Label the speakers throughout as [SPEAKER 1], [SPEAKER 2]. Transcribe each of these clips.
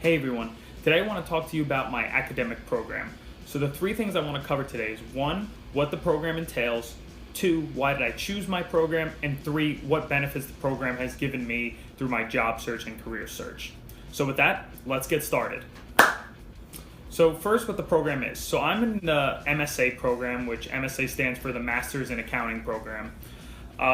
[SPEAKER 1] Hey everyone, today I want to talk to you about my academic program. So the three things I want to cover today is one, what the program entails, two, why did I choose my program, and three, what benefits the program has given me through my job search and career search. So with that, let's get started. So first, what the program is. So I'm in the MSA program, which MSA stands for the Masters in Accounting program.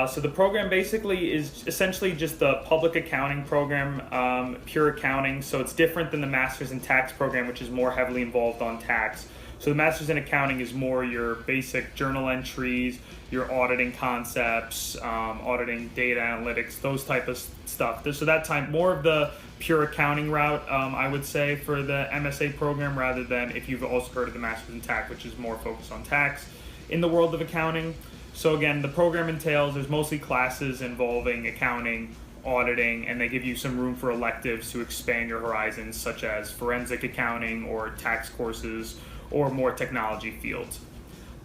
[SPEAKER 1] So the program basically is essentially just the public accounting program, pure accounting. So it's different than the Masters in Tax program, which is more heavily involved on tax. So the Masters in Accounting is more your basic journal entries, your auditing concepts, auditing data analytics, those type of stuff. So that time, more of the pure accounting route, I would say, for the MSA program, rather than if you've also heard of the Masters in Tax, which is more focused on tax in the world of accounting. So again, the program entails, there's mostly classes involving accounting, auditing, and they give you some room for electives to expand your horizons, such as forensic accounting or tax courses or more technology fields.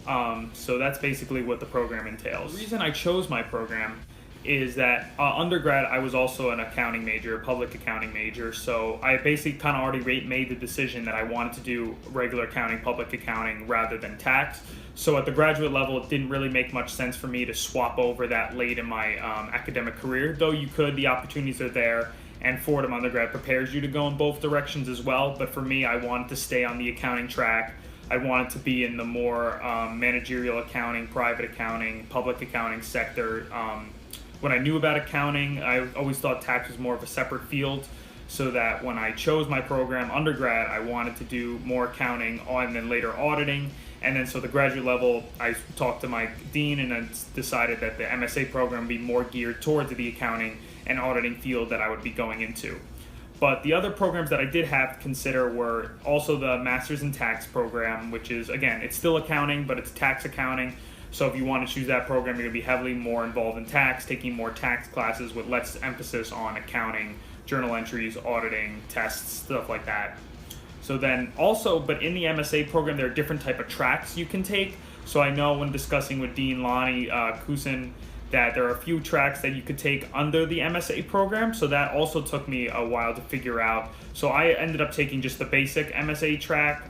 [SPEAKER 1] So that's basically what the program entails. The reason I chose my program is that undergrad I was also an accounting major, a public accounting major, so I basically kind of already made the decision that I wanted to do regular accounting, public accounting, rather than tax. So at the graduate level, it didn't really make much sense for me to swap over that late in my academic career, though you could, the opportunities are there, and Fordham undergrad prepares you to go in both directions as well. But for me, I wanted to stay on the accounting track. I wanted to be in the more managerial accounting, private accounting, public accounting sector. When I knew about accounting, I always thought tax was more of a separate field, so that when I chose my program undergrad, I wanted to do more accounting and then later auditing. And then so the graduate level, I talked to my dean and I decided that the MSA program would be more geared towards the accounting and auditing field that I would be going into. But the other programs that I did have to consider were also the Masters in Tax program, which is, again, it's still accounting, but it's tax accounting. So if you want to choose that program, you're going to be heavily more involved in tax, taking more tax classes with less emphasis on accounting, journal entries, auditing, tests, stuff like that. So then also, but in the MSA program, there are different type of tracks you can take. So I know when discussing with Dean Lonnie Kusin that there are a few tracks that you could take under the MSA program. So that also took me a while to figure out. So I ended up taking just the basic MSA track.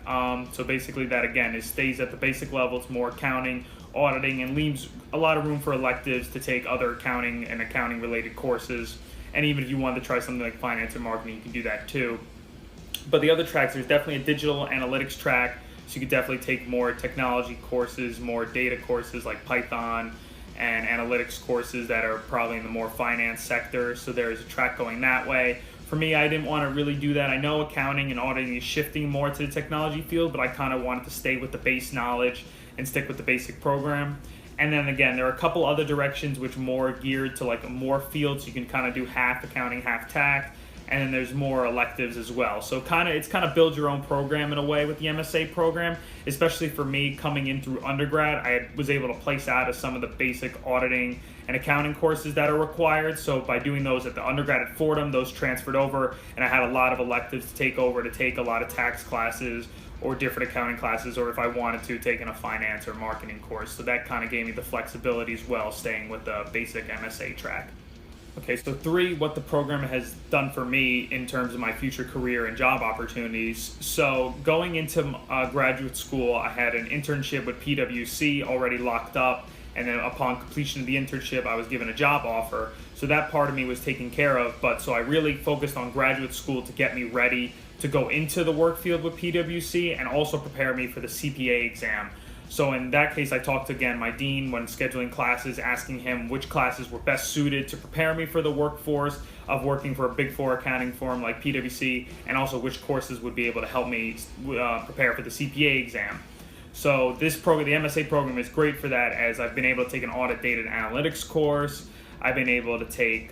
[SPEAKER 1] So basically that, again, it stays at the basic level. It's more accounting, auditing, and leaves a lot of room for electives to take other accounting and accounting related courses. And even if you wanted to try something like finance and marketing, you can do that too. But the other tracks, there's definitely a digital analytics track, so you could definitely take more technology courses, more data courses like Python, and analytics courses that are probably in the more finance sector. So there's a track going that way. For me, I didn't want to really do that. I know accounting and auditing is shifting more to the technology field, but I kind of wanted to stay with the base knowledge and stick with the basic program. And then again, there are a couple other directions which more geared to like more fields. You can kind of do half accounting, half tax. And then there's more electives as well. So it's kind of build your own program in a way with the MSA program, especially for me coming in through undergrad. I was able to place out of some of the basic auditing and accounting courses that are required. So by doing those at the undergrad at Fordham, those transferred over, and I had a lot of electives to take over, to take a lot of tax classes or different accounting classes, or if I wanted to, take in a finance or marketing course. So that kind of gave me the flexibility as well, staying with the basic MSA track. Okay, so three, what the program has done for me in terms of my future career and job opportunities. So going into graduate school, I had an internship with PwC already locked up, and then upon completion of the internship, I was given a job offer. So that part of me was taken care of, but so I really focused on graduate school to get me ready to go into the work field with PwC and also prepare me for the CPA exam. So in that case, I talked to, again, my dean when scheduling classes, asking him which classes were best suited to prepare me for the workforce of working for a Big Four accounting firm like PwC, and also which courses would be able to help me prepare for the CPA exam. So this program, the MSA program, is great for that, as I've been able to take an audit data and analytics course. I've been able to take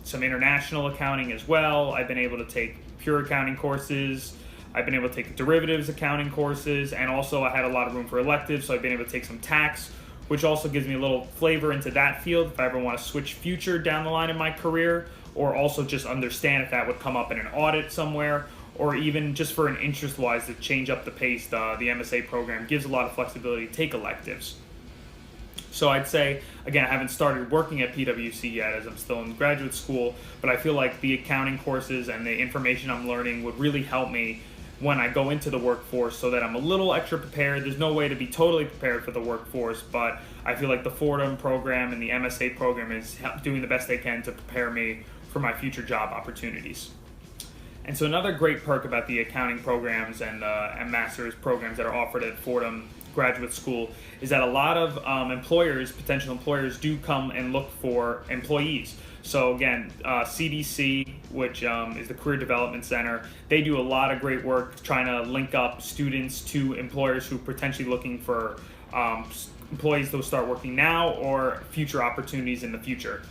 [SPEAKER 1] some international accounting as well. I've been able to take pure accounting courses. I've been able to take derivatives accounting courses, and also I had a lot of room for electives, so I've been able to take some tax, which also gives me a little flavor into that field if I ever want to switch future down the line in my career, or also just understand if that would come up in an audit somewhere, or even just for an interest-wise to change up the pace. The MSA program gives a lot of flexibility to take electives. So I'd say, again, I haven't started working at PwC yet as I'm still in graduate school, but I feel like the accounting courses and the information I'm learning would really help me when I go into the workforce so that I'm a little extra prepared. There's no way to be totally prepared for the workforce, but I feel like the Fordham program and the MSA program is doing the best they can to prepare me for my future job opportunities. And so another great perk about the accounting programs and master's programs that are offered at Fordham Graduate School is that a lot of potential employers, do come and look for employees. So again, CDC, which is the Career Development Center, they do a lot of great work trying to link up students to employers who are potentially looking for employees that will start working now or future opportunities in the future.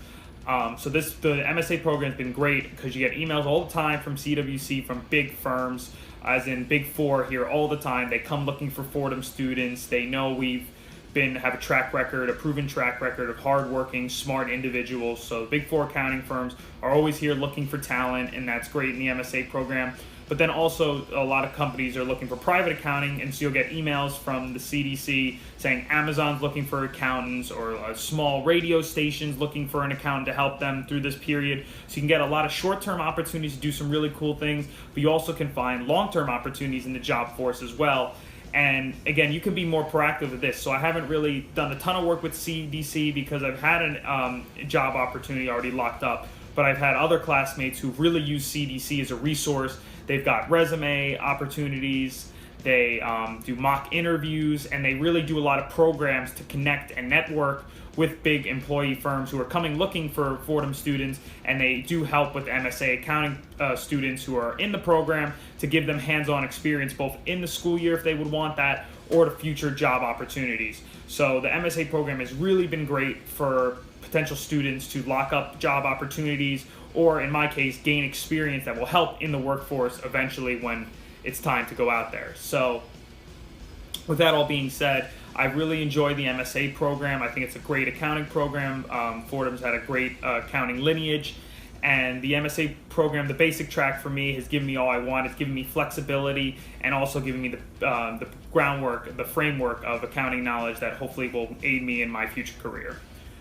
[SPEAKER 1] So the MSA program has been great because you get emails all the time from CWC, from big firms, as in Big Four here all the time. They come looking for Fordham students. They know we've have a proven track record of hardworking, smart individuals. So Big Four accounting firms are always here looking for talent, and that's great in the MSA program. But then also a lot of companies are looking for private accounting, and so you'll get emails from the CDC saying Amazon's looking for accountants, or small radio stations looking for an accountant to help them through this period. So you can get a lot of short-term opportunities to do some really cool things, but you also can find long-term opportunities in the job force as well. And again, you can be more proactive with this. So I haven't really done a ton of work with CDC because I've had a job opportunity already locked up, but I've had other classmates who really use CDC as a resource. They've got resume opportunities, they do mock interviews, and they really do a lot of programs to connect and network with big employee firms who are coming looking for Fordham students, and they do help with MSA accounting students who are in the program to give them hands-on experience both in the school year if they would want that, or to future job opportunities. So the MSA program has really been great for potential students to lock up job opportunities, or in my case, gain experience that will help in the workforce eventually when it's time to go out there. So with that all being said, I really enjoy the MSA program. I think it's a great accounting program. Fordham's had a great accounting lineage, and the MSA program, the basic track for me, has given me all I want. It's given me flexibility and also given me the groundwork, the framework of accounting knowledge that hopefully will aid me in my future career.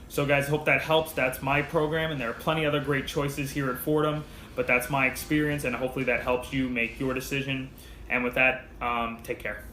[SPEAKER 1] So guys, hope that helps. That's my program, and there are plenty other great choices here at Fordham, but that's my experience, and hopefully that helps you make your decision. And with that, take care.